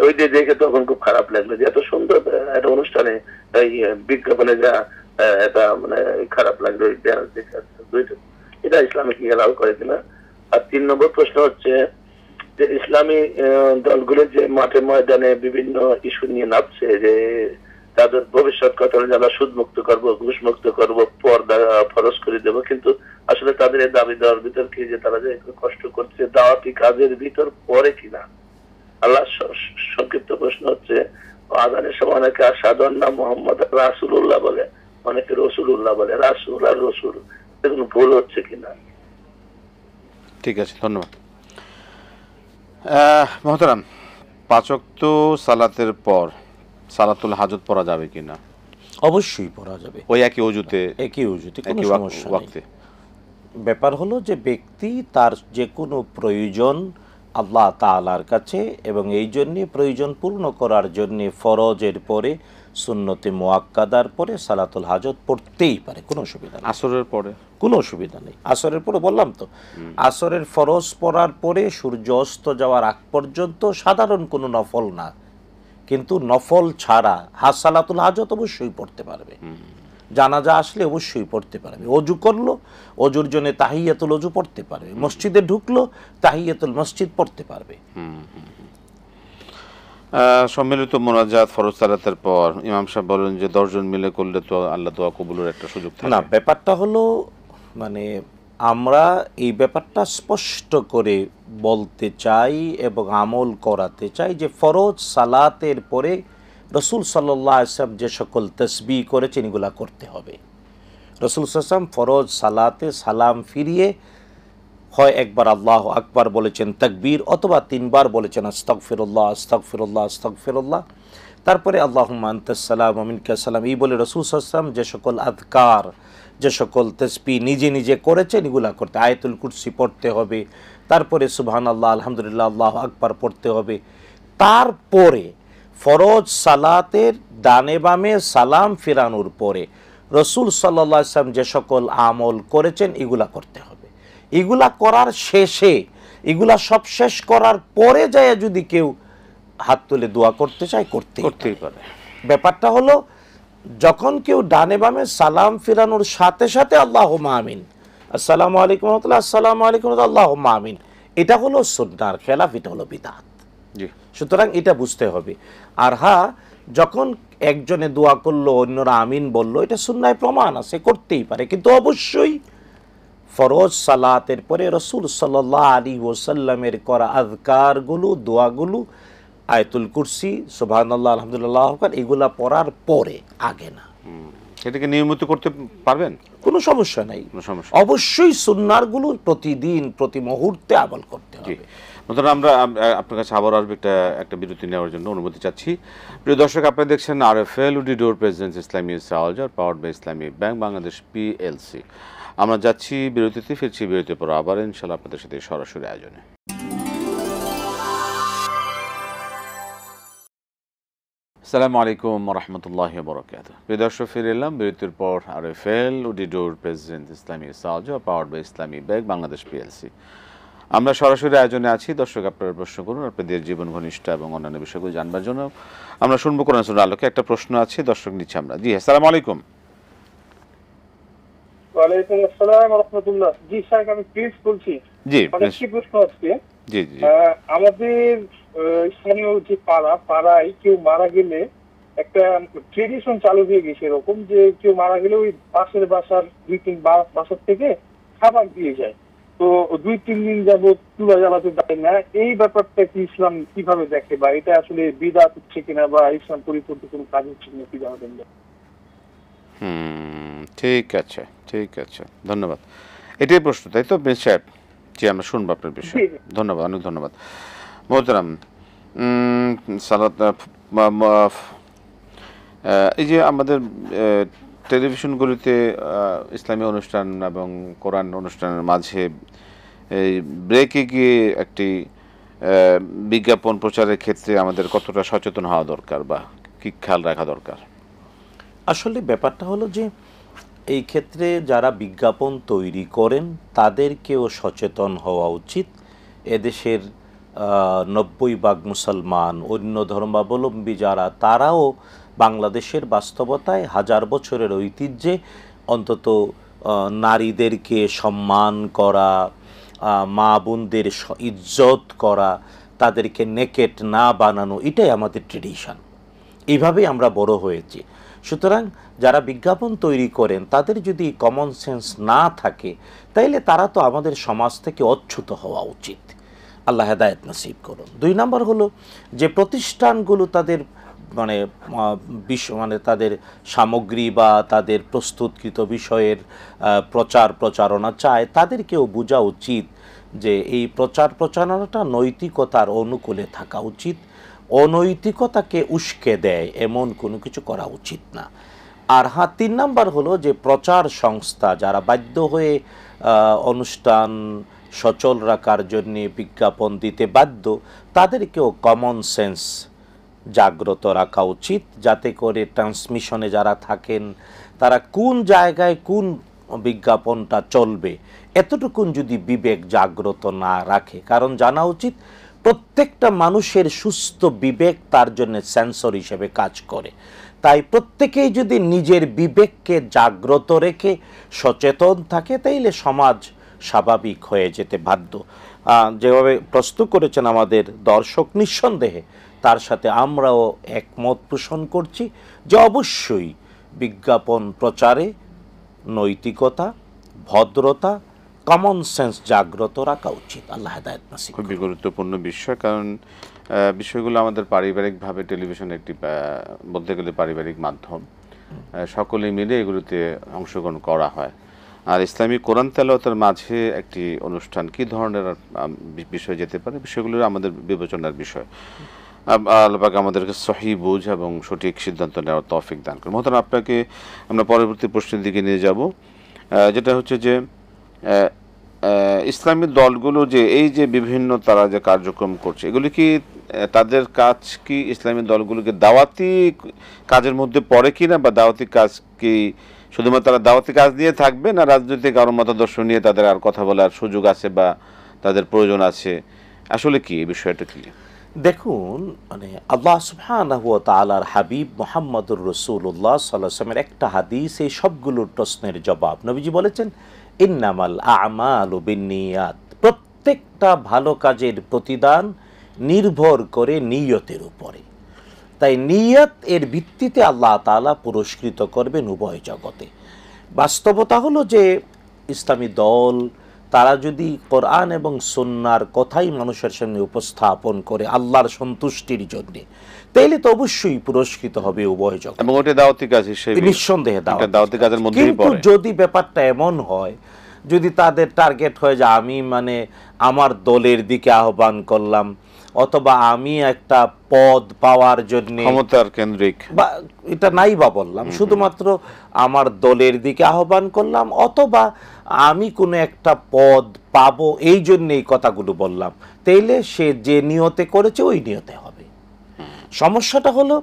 ওই দিয়ে দেখে তখন খুব খারাপ লাগলো যে এত সুন্দর একটা অনুষ্ঠানে এই বিজ্ঞাপনে যা এটা মানে খারাপ লাগলো এই ড্যান্স দেখে। এটা ইসলামে কি এলাও করে কিনা? আর 3 নম্বর প্রশ্ন হচ্ছে যে ইসলামী দলগুলো যে মাঠে ময়দানে বিভিন্ন ইস্যু নিয়ে নামছে, যে তাদের ভবিষ্যৎ কথা যারা সুদ মুক্ত করবো, ঘুষ মুক্ত করবো, পর্দা ফরজ করে দেবো, কিন্তু আসলে তাদের এই দাবি দেওয়ার ভিতর কি যে তারা যে কষ্ট করছে দাওয়াতি কাজের ভিতর পড়ে কিনা? আল্লাহ সংক্ষিপ্ত প্রশ্ন হচ্ছে, আযানের সময় অনেকে সাধারণ নাম মোহাম্মদ রাসূলুল্লাহ বলে, অনেকে রসুলুল্লাহ বলে, রাসূল আর রসুল, এগুলো ভুল হচ্ছে কিনা? ঠিক আছে, ধন্যবাদ। মোহতারাম, 5 ওয়াক্ত সালাতের পর সালাতুল হাজত পড়া যাবে কিনা? অবশ্যই পড়া যাবে, ওই একই অজুতে, একই অজুতে, কোনো একই সমস্যা নেই। ওয়াক্তে। ব্যাপার হলো যে ব্যক্তি তার যে কোনো প্রয়োজন আল্লাহ তাআলার কাছে, এবং এই জন্যে প্রয়োজন পূর্ণ করার জন্যে ফরজের পরে, সুন্নতে মুআক্কাদার পরে সালাতুল হাজত পড়তেই পারে, কোনো অসুবিধা নেই। আসরের পরে কোনো অসুবিধা নেই। আসরের পরে বললাম তো, আসরের ফরজ পড়ার পরে সূর্য অস্ত যাওয়ার আগ পর্যন্ত সাধারণ কোনো নফল না, কিন্তু নফল ছাড়া সালাতুল হাজত অবশ্যই পড়তে পারবে। জানাজা আসলে অবশ্যই পড়তে পারবে। অজু করলো, অজুর জন্য তাহিয়াতুল অজু পড়তে পারবে। মসজিদে ঢুকলো, তাহিয়াতুল মসজিদ পড়তে পারবে। সম্মিলিত মোনাজাত ফরজ সালাতের পর ইমাম সাহেব বলেন যে 10 জন মিলে করলে তো আল্লাহ দোয়া কবুলের একটা সুযোগ থাকে না। ব্যাপারটা হলো, মানে আমরা এই ব্যাপারটা স্পষ্ট করে বলতে চাই এবং আমল করাতে চাই যে ফরজ সালাতের পরে রসুল সাল্লাল্লাহু আলাইহি ওয়াসাল্লাম যে সকল তাসবিহ করেছেন এগুলা করতে হবে। রসুল সাল্লাল্লাহু আলাইহি ওয়াসাল্লাম ফরজ সালাতে সালাম ফিরিয়ে হয় একবার আল্লাহু আকবার বলেছেন তাকবীর, অথবা 3 বার বলেছেন আস্তাগফিরুল্লাহ আস্তাগফিরুল্লাহ আস্তাগফিরুল্লাহ, তারপরে আল্লাহুম্মা আনতাস সালাম ওয়া মিনকাস সালাম, এই বলে রাসূল সাল্লাল্লাহু আলাইহি ওয়াসাল্লাম যে সকল আযকার, যে সকল তাসবিহ নিজে নিজে করেছেন এগুলা করতে। আয়াতুল কুরসি পড়তে হবে, তারপরে সুবহানাল্লাহ আলহামদুলিল্লাহ আল্লাহু আকবার পড়তে হবে। তারপরে ফরজ সালাতের ডানে বামে সালাম ফিরানোর পরে রসুল সাল্লাল্লাহু আলাইহি ওয়াসাল্লাম যে সকল আমল করেছেন এগুলা করতে হবে। এগুলা করার শেষে এগুলা সব শেষ করার পরে যায় যদি কেউ হাত তুলে দোয়া করতে চায় করতেই পারে। ব্যাপারটা হলো যখন কেউ ডানে বামে সালাম ফিরানোর সাথে সাথে আল্লাহুম্মা আমিন, আসসালামু আলাইকুম ওয়া রাহমাতুল্লাহ, আসসালামু আলাইকুম ওয়া রাহমাতুল্লাহ, আল্লাহুম্মা আমিন, এটা হলো সুন্নাহর খেলাফ, এটা হলো বিদআত। জি, সুতরাং এটা বুঝতে হবে। আর হ্যাঁ, যখন একজনে দোয়া করলো অন্যরা আমিন বলল, এটা সুন্নায় প্রমাণ আছে, করতেই পারে, কিন্তু অবশ্যই ফরজ সালাতের পরে রাসূল সাল্লাল্লাহু আলাইহি ওয়াসাল্লামের করা আযকারগুলো, দোয়াগুলো, আয়াতুল কুরসি, সুবহানাল্লাহ, আলহামদুলিল্লাহ আকবার, এগুলা পড়ার পরে, আগে না। এটাকে নিয়মিত করতে পারবেন? কোনো সমস্যা নাই, কোনো সমস্যা। অবশ্যই সুন্নাহগুলো প্রতিদিন প্রতি মুহূর্তে আমল করতে জি, হবে। আমরা আপনার কাছে আবার আসবে একটা বিরতি নেওয়ার জন্য অনুমতি চাচ্ছি। প্রিয় দর্শক, আপনারা দেখছেন RFL woody door presents Islami সাওয়াজার powered by Islami bank Bangladesh PLC। আমরা যাচ্ছি বিরতিতে, ফিরছি বিরতির পর আবার ইনশাআল্লাহ আপনাদের সাথে সরাসরি আয়োজনে। আসসালামু আলাইকুম ওয়া রাহমাতুল্লাহি ওয়া বারাকাতুহু। প্রিয় দর্শক, ফিরে এলাম বিরতির পর। RFL woody door presents Islami সাওয়াজার powered by Islami bank Bangladesh PLC। আমরা সরাসরি আয়োজনে আছি। দর্শক, আপনারা প্রশ্ন করুন আপনাদের জীবন ঘনিষ্ঠ এবং অন্যান্য বিষয়গুলো জানবার জন্য। আমরা শুনবো কোরআন সুন্নাহর আলোকে। একটা প্রশ্ন আছে, দর্শক নিচ্ছে আমরা। জি, আসসালামু আলাইকুম। ওয়ালাইকুম আসসালাম ওয়া রাহমাতুল্লাহ। জি স্যার, আমি প্রিন্স বলছি। জি, কি প্রশ্ন আছে? জি জি। আমাদের স্থানীয় যে পাড়ায় কেউ মারা গেলে একটা ট্রেডিশন চালু হয়ে গেছে এরকম, যে কেউ মারা গেলে ওই পাশের বাসার 2-3 বাসার থেকে খাবার দিয়ে যায়। তো 2-3 দিন যাবত চুলা জ্বালাতে দেয় না। এই ব্যাপারটা কি ইসলাম কিভাবে দেখে, বা এটা আসলে বিদআত হচ্ছে কিনা, বা ইসলাম পরিপন্থী কোনো কাজ হচ্ছে কিনা, কি জানাবেন? ঠিক আছে, ঠিক আছে, ধন্যবাদ। এটাই প্রশ্ন, তাই তো প্রিন্স সাহেব? জি, আমরা শুনবো আপনার বিষয়ে। ধন্যবাদ, অনেক ধন্যবাদ মোহতারাম। সালাত, এই যে আমাদের টেলিভিশনগুলিতে ইসলামী অনুষ্ঠান এবং কোরআন অনুষ্ঠানের মাঝে এই ব্রেকে গিয়ে একটি বিজ্ঞাপন প্রচারের ক্ষেত্রে আমাদের কতটা সচেতন হওয়া দরকার বা কি খেয়াল রাখা দরকার? আসলে ব্যাপারটা হলো যে এই ক্ষেত্রে যারা বিজ্ঞাপন তৈরি করেন তাদেরকেও সচেতন হওয়া উচিত। এদেশের 90% মুসলমান, অন্য ধর্মাবলম্বী যারা, তারাও বাংলাদেশের বাস্তবতায় হাজার বছরের ঐতিহ্যে অন্তত নারীদেরকে সম্মান করা, মা বোনদের ইজ্জত করা, তাদেরকে নেকেট না বানানো, এটাই আমাদের ট্রেডিশন। এইভাবেই আমরা বড় হয়েছি। সুতরাং যারা বিজ্ঞাপন তৈরি করেন তাদের যদি কমন সেন্স না থাকে, তাইলে তারা তো আমাদের সমাজ থেকে অচ্যুত হওয়া উচিত। আল্লাহ হেদায়েত নসিব করুন। 2 নম্বর হলো যে প্রতিষ্ঠানগুলো তাদের তাদের সামগ্রী বা তাদের প্রস্তুতকৃত বিষয়ের প্রচারণা চায়, তাদেরকেও বোঝা উচিত যে এই প্রচারণাটা নৈতিকতার অনুকূলে থাকা উচিত। অনৈতিকতাকে উস্কে দেয় এমন কোনো কিছু করা উচিত না। আর হ্যাঁ, 3 নাম্বার হলো যে প্রচার সংস্থা যারা বাধ্য হয়ে অনুষ্ঠান সচল রাখার জন্য বিজ্ঞাপন দিতে বাধ্য, তাদেরকেও কমন সেন্স জাগ্রত রাখা উচিত, যাতে করে ট্রান্সমিশনে যারা থাকেন তারা কোন জায়গায় কোন বিজ্ঞাপনটা চলবে এতটুকুন যদি বিবেক জাগ্রত না রাখে। কারণ জানা উচিত প্রত্যেকটা মানুষের সুস্থ বিবেক তার জন্য সেন্সর হিসেবে কাজ করে। তাই প্রত্যেকেই যদি নিজের বিবেককে জাগ্রত রেখে সচেতন থাকে, তাইলে সমাজ স্বাভাবিক হয়ে যেতে বাধ্য। যেভাবে প্রশ্ন করেছেন আমাদের দর্শক, নিঃসন্দেহে তার সাথে আমরাও একমত পোষণ করছি যে অবশ্যই বিজ্ঞাপন প্রচারে নৈতিকতা, ভদ্রতা, কমন সেন্স জাগ্রত রাখা উচিত। আল্লাহ হেদায়েত নসিব করুন। খুবই গুরুত্বপূর্ণ বিষয়, কারণ বিষয়গুলো আমাদের পারিবারিকভাবে টেলিভিশন একটি বলতে গেলে পারিবারিক মাধ্যম, সকলে মিলে এগুলোতে অংশগ্রহণ করা হয়। আর ইসলামী কোরআন তেলাওয়াতের মাঝে একটি অনুষ্ঠান কি ধরনের বিষয় যেতে পারে, বিষয়গুলো আমাদের বিবেচনার বিষয়। আল্লাহ পাক আমাদেরকে সহি বুঝ এবং সঠিক সিদ্ধান্ত নেওয়ার তৌফিক দান করুন। মহতারাম, আপনাকে আমরা পরবর্তী প্রশ্নের দিকে নিয়ে যাব, যেটা হচ্ছে যে ইসলামী দলগুলো যে এই যে বিভিন্ন তারা যে কার্যক্রম করছে, এগুলি কি তাদের কাজ কি ইসলামী দলগুলোকে দাওয়াতি কাজের মধ্যে পড়ে কিনা, বা দাওয়াতি কাজ কি শুধুমাত্র তারা দাওয়াতি কাজ নিয়ে থাকবে, না রাজনৈতিক আরো মতাদর্শ নিয়ে তাদের আর কথা বলার সুযোগ আছে, বা তাদের প্রয়োজন আছে, আসলে কি এই বিষয়টা কি? দেখুন, মানে আল্লাহ সুবহানাহু ওয়া তাআলার হাবিব মুহাম্মদুর রাসূলুল্লাহ সাল্লাল্লাহু আলাইহি ওয়াসাল্লামের একটা হাদিস এই সবগুলোর প্রশ্নের জবাব। নবীজি বলেছেন, ইন্নামাল আ'মালু বিন্নিয়াত, প্রত্যেকটা ভালো কাজের প্রতিদান নির্ভর করে নিয়তের উপরে। তাই নিয়ত এর ভিত্তিতে আল্লাহ তাআলা পুরস্কৃত করবেন উভয় জগতে। বাস্তবতা হলো যে ইসলামী দল তারা যদি কোরআন এবং সুন্নাহর কথাই মানুষের সামনে উপস্থাপন করে আল্লাহর সন্তুষ্টির জন্য, তাইলে তো অবশ্যই পুরস্কৃত হবে উভয় জগৎ, এবং ওটা দাওয়াতি কাজ হিসেবে, নিঃসন্দেহে দাওয়াতি কাজের মধ্যেই কিন্তু পড়ে। যদি ব্যাপারটা এমন হয়, যদি তাদের টার্গেট হয় যে আমি মানে আমার দলের দিকে আহ্বান করলাম, অথবা আমি একটা পদ পাওয়ার জন্য ক্ষমতার কেন্দ্রিক, বা এটা নাই বা বললাম, শুধুমাত্র আমার দলের দিকে আহ্বান করলাম, অথবা আমি কোনো একটা পদ পাবো এই জন্য এই কথাগুলো বললাম, তাইলে সে যে নিয়তে করেছে ওই নিয়তে হবে। সমস্যাটা হলো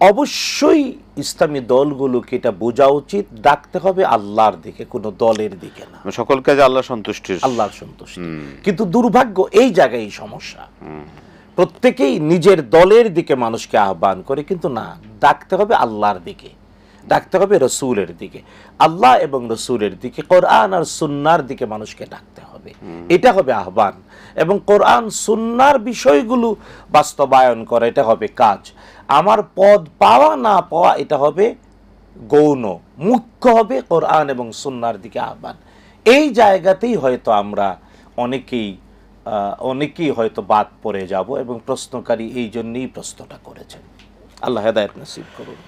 অবশ্যই ইসলামী দলগুলোকে এটা বোঝা উচিত, ডাকতে হবে আল্লাহর দিকে, কোনো দলের দিকে না, সকল কাজে আল্লাহ সন্তুষ্টির, আল্লাহর সন্তুষ্টি। কিন্তু দুর্ভাগ্য এই জায়গায় সমস্যা, প্রত্যেকেই নিজের দলের দিকে মানুষকে আহ্বান করে, কিন্তু না, ডাকতে হবে আল্লাহর দিকে, ডাকতে হবে রসুলের দিকে, আল্লাহ এবং রসুলের দিকে, কোরআন আর সুন্নাহর দিকে মানুষকে ডাকতে হবে। এটা হবে আহ্বান, এবং কোরআন সুন্নাহর বিষয়গুলো বাস্তবায়ন করা, এটা হবে কাজ। আমার পদ পাওয়া না পাওয়া এটা হবে গৌণ, মুখ্য হবে কোরআন এবং সুন্নাহর দিকে আহ্বান। এই জায়গাতেই হয়তো আমরা অনেকেই হয়তো বাদ পড়ে যাব, এবং প্রশ্নকারী এই জন্যই প্রশ্নটা করেছেন। আল্লাহ হেদায়েত নসিব করুন।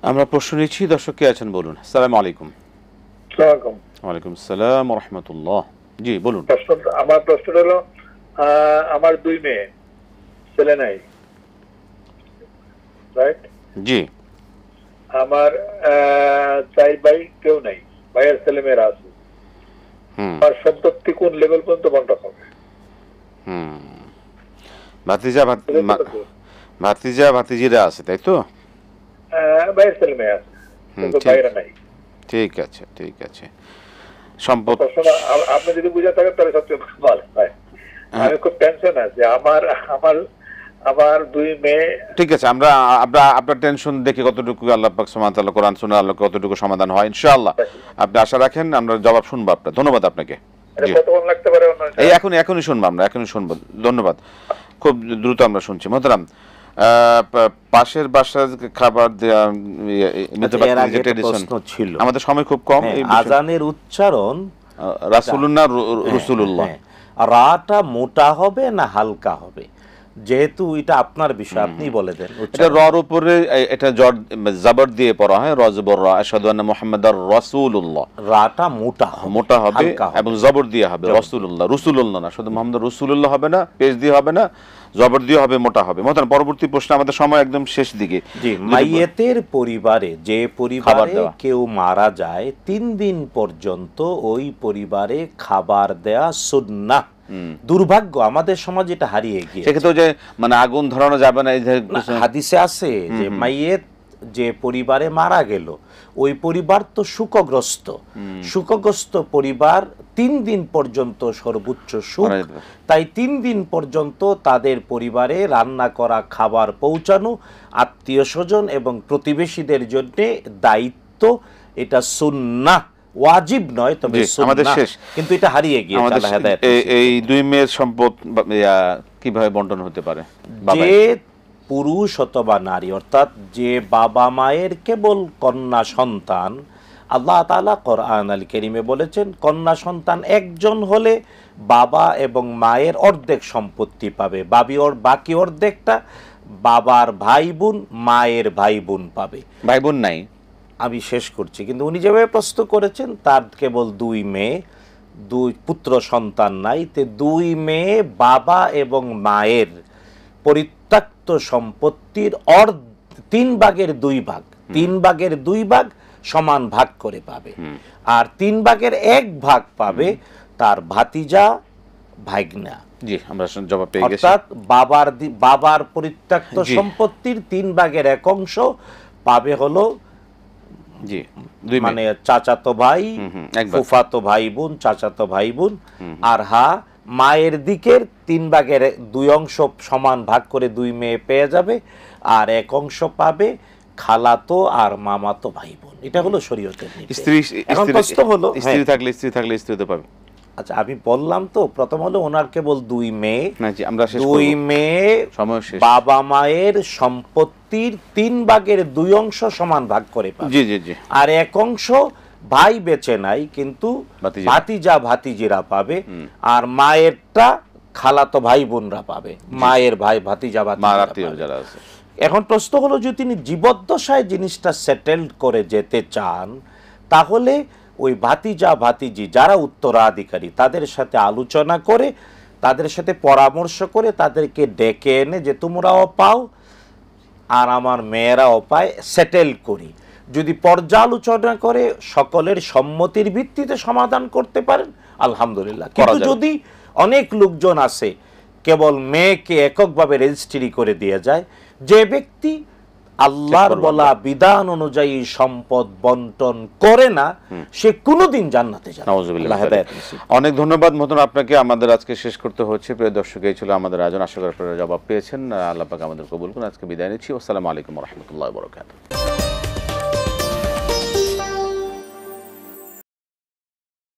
আমরা প্রশ্ন নিচ্ছি, দর্শক কে আছেন বলুন। আসসালামু আলাইকুম। ওয়ালাইকুম আসসালাম ওয়া রাহমাতুল্লাহ। জি বলুন। আমার প্রশ্নটা হলো, আমার 2 মেয়ে, ছেলে নাই, রাইট? জি। আমার 4 ভাই, কেউ নাই, ভাইয়ের ছেলে মেয়েরা আছে। আমার সম্পত্তি কোন লেভেল পর্যন্ত বন্টন হবে? ভাতিজা ভাতিজিরা আছে, তাই তো? ভাইয়ের ছেলে মেয়ে আছে, কিন্তু ভাইরা নাই। ঠিক আছে, ঠিক আছে। সম্পদ আপনি যদি বুঝে থাকেন তাহলে সবচেয়ে ভালো হয়। আমি খুব টেনশন আছে, আমার 2 মেয়ে। ঠিক আছে, আমরা আপনার টেনশন দেখে কতটুকু আল্লাহ পাক সুবহানাহু ওয়া তাআলা কোরআন সুন্নাহ আল্লাহ কতটুকু সমাধান হয় ইনশাআল্লাহ আপনি আশা রাখেন, আমরা জবাব শুনবো আপনার। ধন্যবাদ আপনাকে। কতক্ষণ লাগতে পারে? এই এখনই শুনবো আমরা, এখনই শুনবো। ধন্যবাদ, খুব দ্রুত আমরা শুনছি। মোহতারাম, পাশের বাসার খাবার দেয়া ছিল, আমাদের সময় খুব কম। আজানের উচ্চারণ রাসূলুল্লাহ রাসূলুল্লাহ, রাটা মোটা হবে না হালকা হবে? যেহেতু এটা আপনার বিষয়, আপনি বলে দেন। এটা রর উপরে এটা জবর দিয়ে পড়া হয়, রজবর রা, আশহাদু আন্না মুহাম্মাদার রাসূলুল্লাহ। রাটা মোটা হবে এবং জবর দিয়ে হবে রাসূলুল্লাহ, রাসূলুল্লাহ না, শুধু মুহাম্মদ রাসূলুল্লাহ হবে না, পেশ দিয়ে হবে না, জবর দিয়ে হবে, মোটা হবে। মতন পরবর্তী প্রশ্ন, আমাদের সময় একদম শেষ দিকে। জি, মাইয়েতের পরিবারে, যে পরিবারে কেউ মারা যায় 3 দিন পর্যন্ত ওই পরিবারে খাবার দেয়া সুন্নাহ। দুর্ভাগ্য আমাদের সমাজে এটা হারিয়ে গিয়েছে। সেক্ষেত্রে যে মানে আগুন ধরানো যাবে না, হাদিসে আছে যে মাইয়েত যে পরিবারে মারা গেল ওই পরিবার তো শোকগ্রস্ত পরিবার 3 দিন পর্যন্ত সর্বোচ্চ সুখ। তাই 3 দিন পর্যন্ত তাদের পরিবারে রান্না করা খাবার পৌঁছানো আত্মীয় স্বজন এবং প্রতিবেশীদের জন্য দায়িত্ব, এটা সুন্নাহ, ওয়াজিব নয়, তবে আমাদের শেষ। কিন্তু এটা হারিয়ে গিয়েছে। আল্লাহ হেদায়েত। এই 2 মেয়ের সম্পদ কিভাবে বন্টন হতে পারে? যে পুরুষ অথবা নারী, অর্থাৎ যে বাবা মায়ের কেবল কন্যা সন্তান, আল্লাহ তাআলা কোরআন আল কারীমে বলেছেন কন্যা সন্তান একজন হলে বাবা এবং মায়ের অর্ধেক সম্পত্তি পাবে, বাকি অর্ধেকটা বাবার ভাই বোন, মায়ের ভাই বোন পাবে। ভাই বোন নাই, আমি শেষ করছি। কিন্তু উনি যেভাবে প্রশ্ন করেছেন, তার কেবল 2 মেয়ে, 2 পুত্র সন্তান নাই, তে 2 মেয়ে বাবা এবং মায়ের পরিত্যক্ত সম্পত্তির 3 ভাগের 2 ভাগ, 3 ভাগের 2 ভাগ সমান ভাগ করে পাবে। আর 3 ভাগের 1 ভাগ পাবে তার ভাতিজা ভাইগনা। জি, আমরা জবাব পেয়ে গেছি। অর্থাৎ বাবার পরিত্যক্ত সম্পত্তির 3 ভাগের 1 অংশ পাবে হলো জি মানে চাচাতো ভাই, ফুফাতো ভাই বোন, চাচাতো ভাই বোন, আর মায়ের দিকের 3/2 অংশ সমান ভাগ করে 2 মেয়ে পেয়ে যাবে, আর 1 অংশ পাবে খালাতো আর মামাতো ভাই বোন। এটা হলো শরীয়তের নীতি। এখন প্রশ্ন হলো, স্ত্রী থাকলে স্ত্রী তো পাবে। আচ্ছা আমি বললাম তো, প্রথম হলো ওনার কেবল 2 মেয়ে, না জি আমরা শেষ করব। 2 মেয়ে সময় শেষ। বাবা মায়ের সম্পত্তির 3/2 অংশ সমান ভাগ করে পাবে। জি জি জি। আর 1 অংশ ভাই বেঁচে নাই কিন্তু ভাতিজা ভাতিজিরা পাবে, আর মায়েরটা খালাতো ভাই বোনরা পাবে, মায়ের ভাই ভাতিজা ভাতিজিরা যারা আছে। এখন প্রশ্ন হলো, যদি তিনি জীবদ্দশায় জিনিসটা সেটেল করে যেতে চান, তাহলে ওই ভাতিজা ভাতিজি যারা উত্তরাধিকারী তাদের সাথে আলোচনা করে, তাদের সাথে পরামর্শ করে, তাদেরকে ডেকে এনে যে তোমরাও পাও আর আমার মেয়েরাও পায়, সেটেল করি। যদি পর্যালোচনা করে সকলের সম্মতির ভিত্তিতে সমাধান করতে পারেন আলহামদুলিল্লাহ। কিন্তু যদি অনেক লোকজন আছে কেবল মেয়েকে এককভাবে রেজিস্ট্রি করে দিয়ে যায়, যে ব্যক্তি আল্লাহর বলা বিধান অনুযায়ী সম্পদ বন্টন করে না, সে কোনোদিন জান্নাতে যাবে না। অনেক ধন্যবাদ মতন আপনাকে। আমাদের আজকে শেষ করতে হচ্ছে। প্রিয় দর্শক, এই ছিল আমাদের আয়োজন। আশা করি আপনারা জবাব পেয়েছেন। আল্লাহ পাক আমাদের কবুল করুন। আজকে বিদায় নিচ্ছি। আসসালামু আলাইকুম ওয়া রাহমাতুল্লাহি ওয়া বারাকাতুহু।